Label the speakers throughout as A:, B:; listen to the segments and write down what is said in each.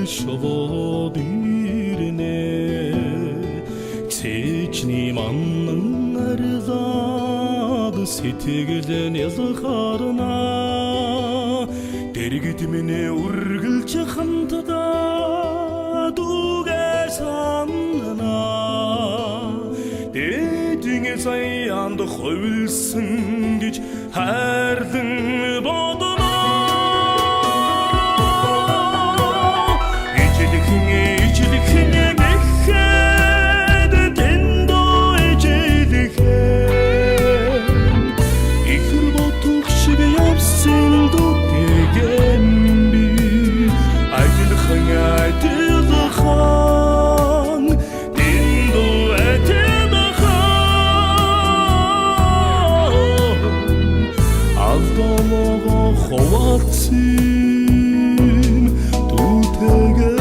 A: шобод ирне Сечни манның арзады сетегілін езіқарына Дергітіміне үргілчі қымтыда дуға санына Дедіңе саянды қойылсын кеч әрдің бодына İçilikine mekkede dendo eceliken İkir botuk şibe yapsın dut degen bir Aytılıkın aytılıkan dendo etilikan Aldamağa xovatsın dut egen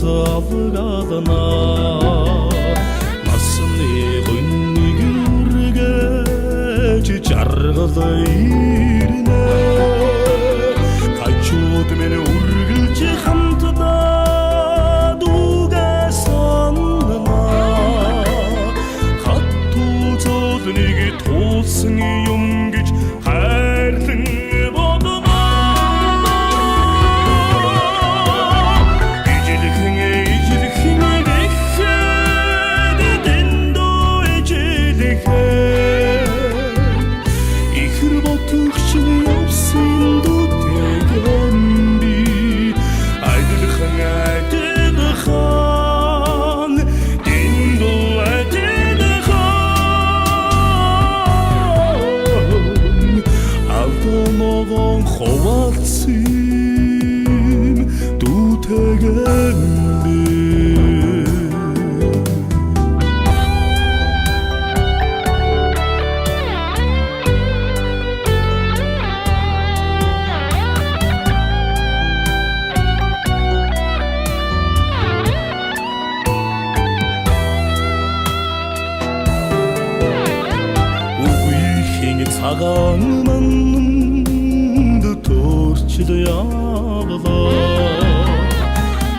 A: Savgadana Nasını bünni gürge Çargıda irine Kaçut meni urgülçe hamtıda Duga sanına Kattu tozunigi tolsun yumgiç Kerdin Xovatsın dut egen Sağanmandı torçıda yağla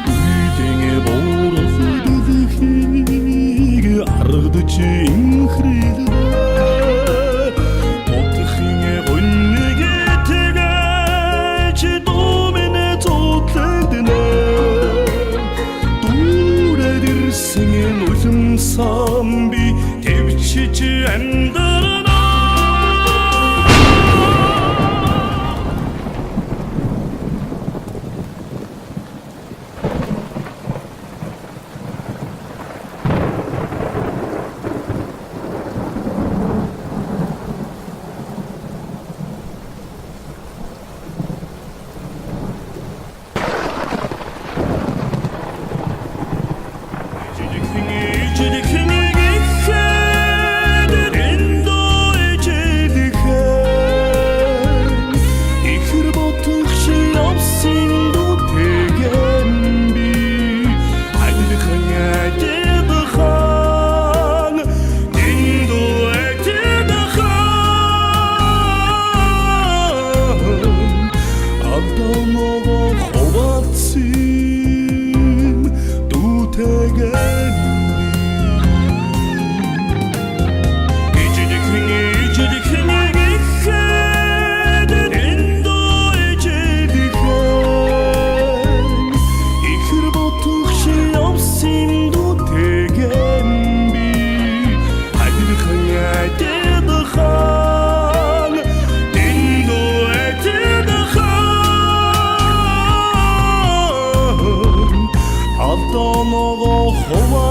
A: Üydenge boğrası düzüki Argıdıcı inkridi Otıxine gönlüge tegeçi Domine totlendine Dur edirsinin özüm sambi Tevçici endara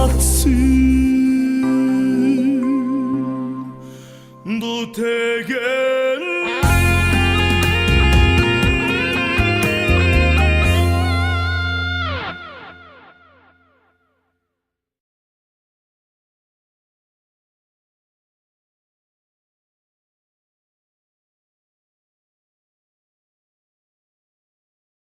A: Xovatsın dut egen